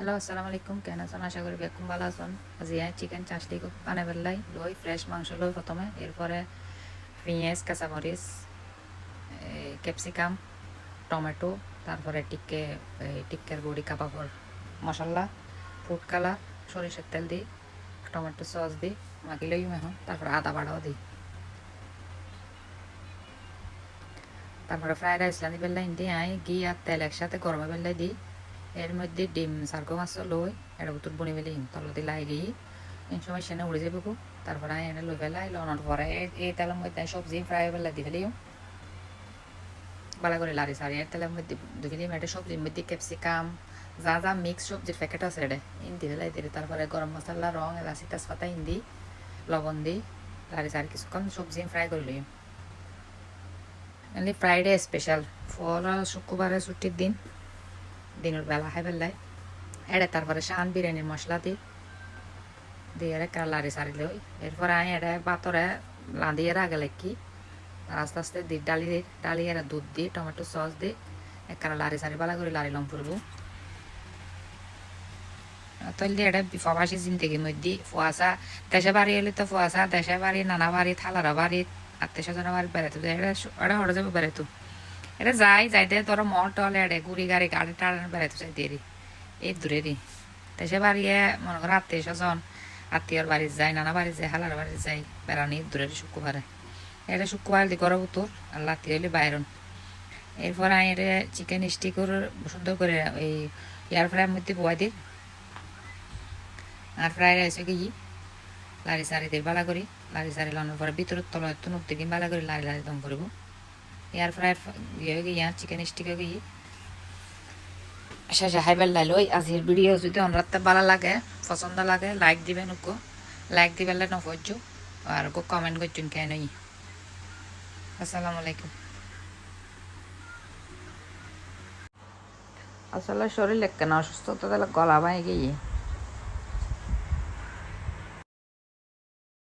Hello, আসসালামু আলাইকুম। কেন আছেন? আশা করি বেকুম ভালো আছেন। আজি চিকেন চাষলি বানাই ফেললাই লই ফ্রেশ মাংস লই প্রথমে, এরপরে পেঁয়াজ, কাঁচামরিচ, ক্যাপসিকাম, টমেটো, তারপরে টিক্কের গুঁড়ি, কাবাবর মশলা, ফুড কালার, সরিষার তেল দিই, টমেটো সস দিই, মাখি লই এখন। তারপরে আদা বাড়াও দিই। তারপরে ফ্রাইড রাইস রাঁধি ফেললাই দিয়ে ঘি আর তেল একসাথে গরমে ফেললাই দিই। এর মধ্যে ডিম সার্গো মাছ লই এটা বুতুর বনি ফেলি তল দিলাই গিয়ে এই সময় সেনে উড়ে যাবো। তারপরে এনে লই ফেলাই লওয়ার পরে এই তেলের মধ্যে সবজি ফ্রাই ফেলে দিয়ে ফেলিও ভালো করে লাড়ি সারি। এর তেলের মধ্যে দুই ফেলি এটা সবজির মধ্যে ক্যাপসিকাম যা যা মিক্স সবজির প্যাকেট আছে এটা ইন্দি ফেলাই দিই। তারপরে গরম মশলা, রং, এলাচি, তেজপাতা ইন্দি, লবণ দিই, লাড়ি সারি কিছুক্ষণ সবজি ফ্রাই করে লই। এমনি ফ্রাইডে স্পেশাল ফল শুক্রবারে ছুটির দিনের বেলা খাই ফেললাই এটা। তারপরে শান বিরিয়ানির মশলা দিয়ে লাড়ি সারি লই। এরপরে আমি এটা পাতরে লাঁধিয়ে আগে লেখি আস্তে আস্তে দিই ডালি এরা দুধ দিই, টমেটো সস দিই, একখানা লাড়ি সারি ভালো করে লাড়ি লম করবো। তৈলি এটা প্রবাসী জিন্দগির মধ্যে ফুয়াশা দেশে বাড়ি এলে তো ফুয়াশা দেশে বাড়ি, নানা বাড়ি, থালারা বাড়ি, আত্মীয় স্বজনের বাড়ি বেড়াতো এটা হরে যাবো বেড়াতো। এটা যাইতে ধরো মল টল এড়ে গুড়ি গাড়ি টাড়ানো বেড়াইতে চাইতে এই দূরেরই দেশে বাড়িয়ে মনে করো আত্মীয় স্বজন আত্মীয়র বাড়ি যায়, নানা বাড়ি যায়, হালার বাড়ি যায় বেড়ানি দূরের শুক্রবারে। এটা শুক্রবার দি করো উত্তর আর লাতি হইলে বাইরন। এরপর আমি এটা চিকেন স্টিকর সুন্দর করে এই এয়ার ফ্রাইয়ের মধ্যে বয় দিই। আর ফ্রাই রাইসে গিয়ে লাড়ি সারি দিয়ে বালা করি, লাড়ি সারি লানোর পরে ভিতরের তলা তুনুক থেকে বালা করে লাড়ি লাড়ি দম করবো। এয়ার ফ্রায়ার ইয়ে গিয়ে চিকেন স্টিকে গিয়ে শেষে হাইবার লাইল। ওই আজির ভিডিও যদি অনরাতে ভালো লাগে, পছন্দ লাগে, লাইক দিবেন ওকে, লাইক দিবেন নফজ আর ওকে কমেন্ট করছেন কেন। আসসালামু আলাইকুম। আসলে শরীর কেন অসুস্থতা গলা ভাঙে গিয়ে